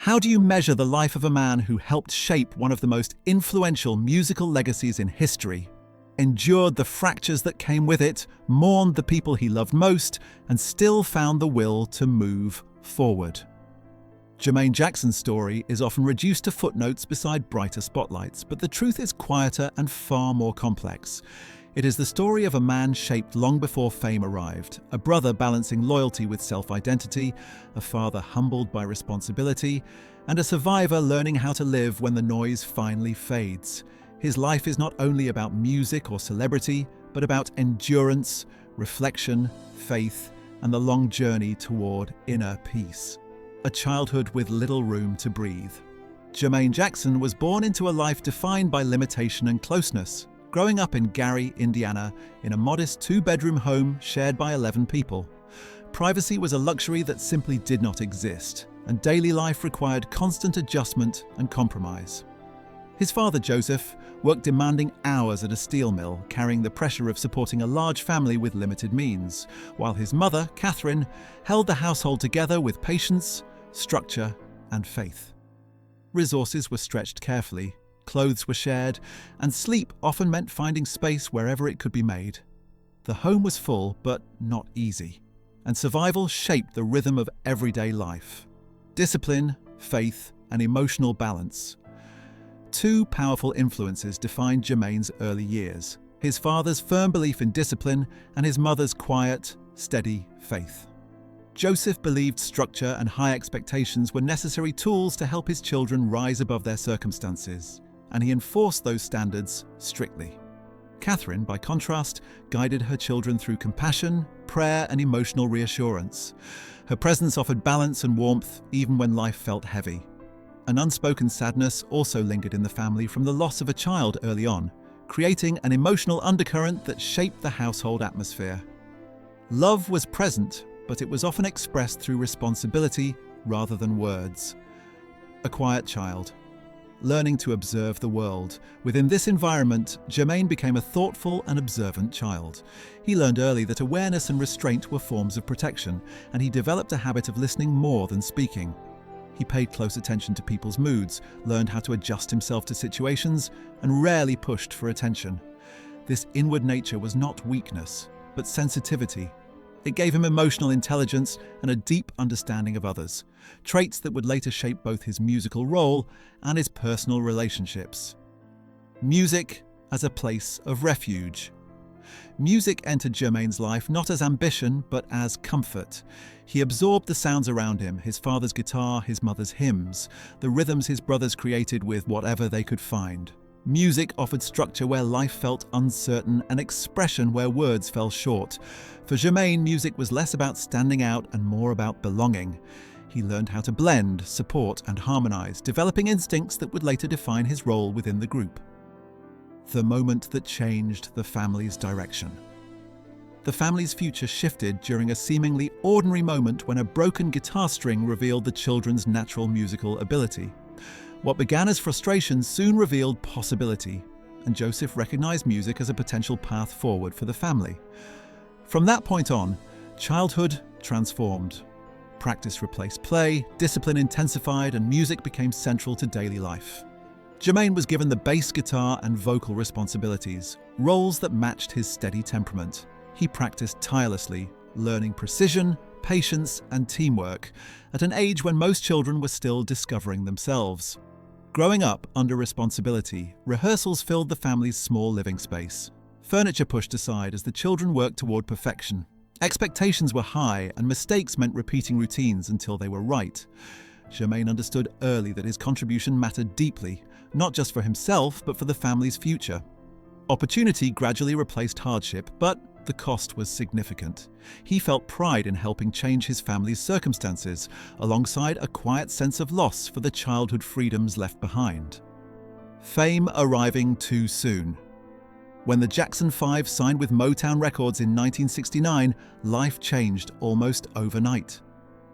How do you measure the life of a man who helped shape one of the most influential musical legacies in history, endured the fractures that came with it, mourned the people he loved most, and still found the will to move forward? Jermaine Jackson's story is often reduced to footnotes beside brighter spotlights, but the truth is quieter and far more complex. It is the story of a man shaped long before fame arrived, a brother balancing loyalty with self-identity, a father humbled by responsibility, and a survivor learning how to live when the noise finally fades. His life is not only about music or celebrity, but about endurance, reflection, faith, and the long journey toward inner peace. A childhood with little room to breathe. Jermaine Jackson was born into a life defined by limitation and closeness, growing up in Gary, Indiana, in a modest two-bedroom home shared by 11 people. Privacy was a luxury that simply did not exist, and daily life required constant adjustment and compromise. His father, Joseph, worked demanding hours at a steel mill, carrying the pressure of supporting a large family with limited means, while his mother, Catherine, held the household together with patience, structure, and faith. Resources were stretched carefully, clothes were shared, and sleep often meant finding space wherever it could be made. The home was full, but not easy, and survival shaped the rhythm of everyday life. Discipline, faith, and emotional balance. Two powerful influences defined Jermaine's early years: his father's firm belief in discipline and his mother's quiet, steady faith. Joseph believed structure and high expectations were necessary tools to help his children rise above their circumstances, and he enforced those standards strictly. Catherine, by contrast, guided her children through compassion, prayer, and emotional reassurance. Her presence offered balance and warmth even when life felt heavy. An unspoken sadness also lingered in the family from the loss of a child early on, creating an emotional undercurrent that shaped the household atmosphere. Love was present, but it was often expressed through responsibility rather than words. A quiet child, learning to observe the world. Within this environment, Jermaine became a thoughtful and observant child. He learned early that awareness and restraint were forms of protection, and he developed a habit of listening more than speaking. He paid close attention to people's moods, learned how to adjust himself to situations, and rarely pushed for attention. This inward nature was not weakness, but sensitivity. It gave him emotional intelligence and a deep understanding of others, traits that would later shape both his musical role and his personal relationships. Music as a place of refuge. Music entered Jermaine's life not as ambition, but as comfort. He absorbed the sounds around him, his father's guitar, his mother's hymns, the rhythms his brothers created with whatever they could find. Music offered structure where life felt uncertain and expression where words fell short. For Jermaine, music was less about standing out and more about belonging. He learned how to blend, support, and harmonize, developing instincts that would later define his role within the group. The moment that changed the family's direction. The family's future shifted during a seemingly ordinary moment when a broken guitar string revealed the children's natural musical ability. What began as frustration soon revealed possibility, and Joseph recognized music as a potential path forward for the family. From that point on, childhood transformed. Practice replaced play, discipline intensified, and music became central to daily life. Jermaine was given the bass guitar and vocal responsibilities, roles that matched his steady temperament. He practiced tirelessly, learning precision, patience, and teamwork at an age when most children were still discovering themselves. Growing up under responsibility, rehearsals filled the family's small living space. Furniture pushed aside as the children worked toward perfection. Expectations were high, and mistakes meant repeating routines until they were right. Jermaine understood early that his contribution mattered deeply, not just for himself, but for the family's future. Opportunity gradually replaced hardship, but the cost was significant. He felt pride in helping change his family's circumstances, alongside a quiet sense of loss for the childhood freedoms left behind. Fame arriving too soon. When the Jackson 5 signed with Motown Records in 1969, life changed almost overnight.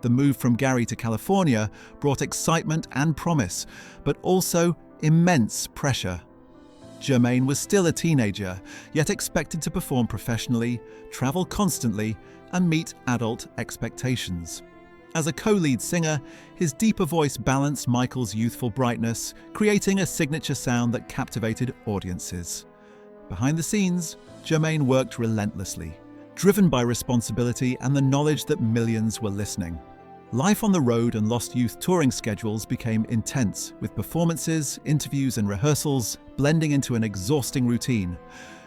The move from Gary to California brought excitement and promise, but also immense pressure. Jermaine was still a teenager, yet expected to perform professionally, travel constantly, and meet adult expectations. As a co-lead singer, his deeper voice balanced Michael's youthful brightness, creating a signature sound that captivated audiences. Behind the scenes, Jermaine worked relentlessly, driven by responsibility and the knowledge that millions were listening. Life on the road and Lost Youth touring schedules became intense, with performances, interviews and rehearsals blending into an exhausting routine.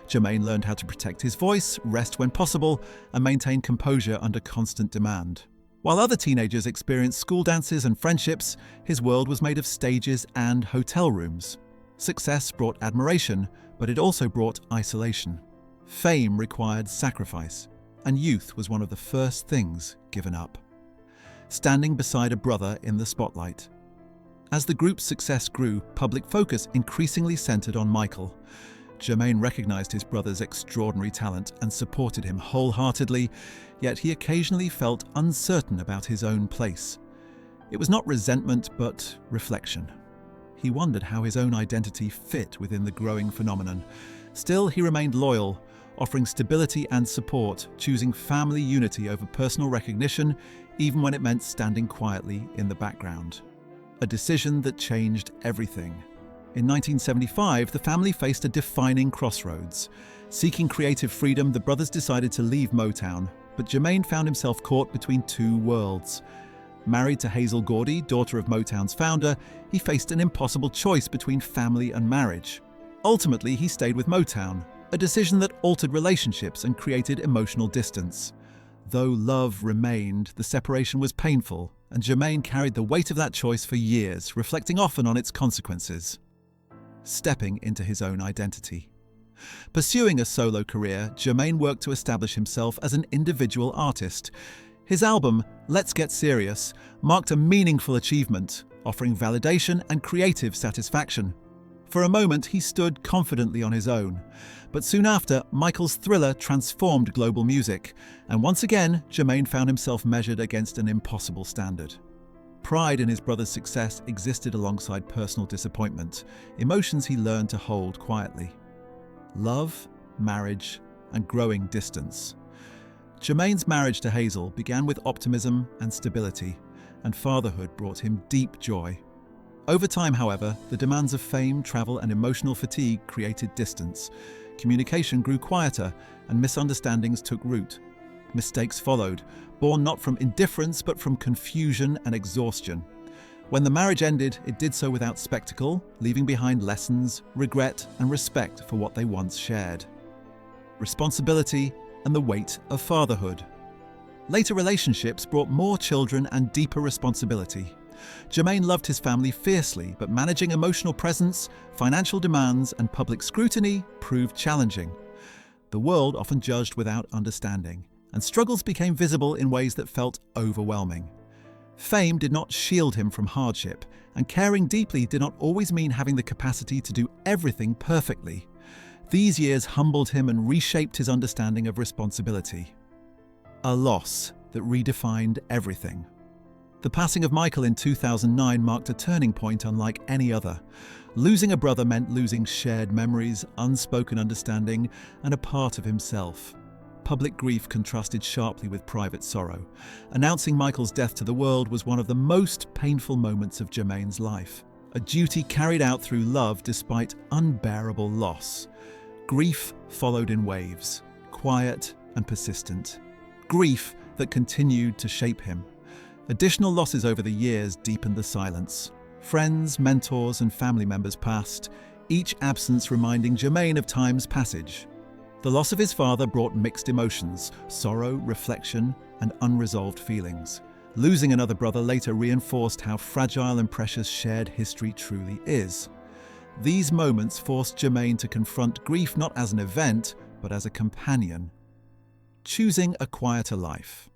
Jermaine learned how to protect his voice, rest when possible, and maintain composure under constant demand. While other teenagers experienced school dances and friendships, his world was made of stages and hotel rooms. Success brought admiration, but it also brought isolation. Fame required sacrifice, and youth was one of the first things given up. Standing beside a brother in the spotlight. As the group's success grew, public focus increasingly centered on Michael. Jermaine recognized his brother's extraordinary talent and supported him wholeheartedly, yet he occasionally felt uncertain about his own place. It was not resentment, but reflection. He wondered how his own identity fit within the growing phenomenon. Still, he remained loyal, offering stability and support, choosing family unity over personal recognition, even when it meant standing quietly in the background. A decision that changed everything. In 1975, the family faced a defining crossroads. Seeking creative freedom, the brothers decided to leave Motown, but Jermaine found himself caught between two worlds. Married to Hazel Gordy, daughter of Motown's founder, he faced an impossible choice between family and marriage. Ultimately, he stayed with Motown, a decision that altered relationships and created emotional distance. Though love remained, the separation was painful, and Jermaine carried the weight of that choice for years, reflecting often on its consequences. Stepping into his own identity. Pursuing a solo career, Jermaine worked to establish himself as an individual artist. His album, Let's Get Serious, marked a meaningful achievement, offering validation and creative satisfaction. For a moment, he stood confidently on his own. But soon after, Michael's Thriller transformed global music, and once again, Jermaine found himself measured against an impossible standard. Pride in his brother's success existed alongside personal disappointment, emotions he learned to hold quietly. Love, marriage, and growing distance. Jermaine's marriage to Hazel began with optimism and stability, and fatherhood brought him deep joy. Over time, however, the demands of fame, travel, and emotional fatigue created distance. Communication grew quieter, and misunderstandings took root. Mistakes followed, born not from indifference but from confusion and exhaustion. When the marriage ended, it did so without spectacle, leaving behind lessons, regret, and respect for what they once shared. Responsibility and the weight of fatherhood. Later relationships brought more children and deeper responsibility. Jermaine loved his family fiercely, but managing emotional presence, financial demands, and public scrutiny proved challenging. The world often judged without understanding, and struggles became visible in ways that felt overwhelming. Fame did not shield him from hardship, and caring deeply did not always mean having the capacity to do everything perfectly. These years humbled him and reshaped his understanding of responsibility. A loss that redefined everything. The passing of Michael in 2009 marked a turning point unlike any other. Losing a brother meant losing shared memories, unspoken understanding, and a part of himself. Public grief contrasted sharply with private sorrow. Announcing Michael's death to the world was one of the most painful moments of Jermaine's life. A duty carried out through love despite unbearable loss. Grief followed in waves, quiet and persistent. Grief that continued to shape him. Additional losses over the years deepened the silence. Friends, mentors, and family members passed, each absence reminding Jermaine of time's passage. The loss of his father brought mixed emotions, sorrow, reflection, and unresolved feelings. Losing another brother later reinforced how fragile and precious shared history truly is. These moments forced Jermaine to confront grief not as an event, but as a companion. Choosing a quieter life.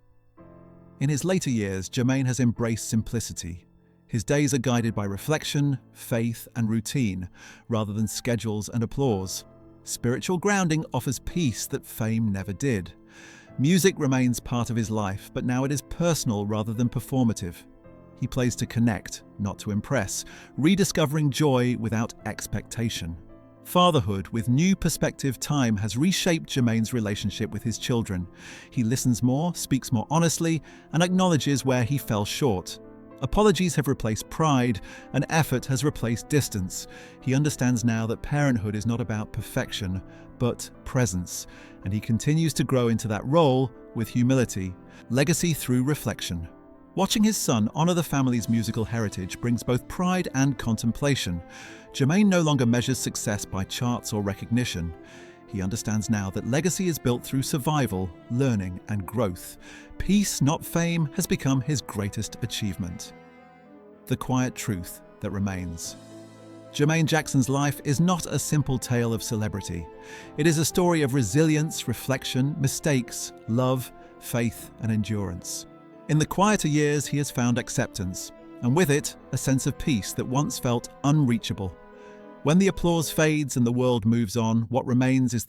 In his later years, Jermaine has embraced simplicity. His days are guided by reflection, faith, and routine, rather than schedules and applause. Spiritual grounding offers peace that fame never did. Music remains part of his life, but now it is personal rather than performative. He plays to connect, not to impress, rediscovering joy without expectation. Fatherhood with new perspective time has reshaped Jermaine's relationship with his children. He listens more, speaks more honestly, and acknowledges where he fell short. Apologies have replaced pride, and effort has replaced distance. He understands now that parenthood is not about perfection, but presence, and he continues to grow into that role with humility. Legacy through reflection. Watching his son honor the family's musical heritage brings both pride and contemplation. Jermaine no longer measures success by charts or recognition. He understands now that legacy is built through survival, learning, and growth. Peace, not fame, has become his greatest achievement. The quiet truth that remains. Jermaine Jackson's life is not a simple tale of celebrity. It is a story of resilience, reflection, mistakes, love, faith, and endurance. In the quieter years, he has found acceptance, and with it, a sense of peace that once felt unreachable. When the applause fades and the world moves on, what remains is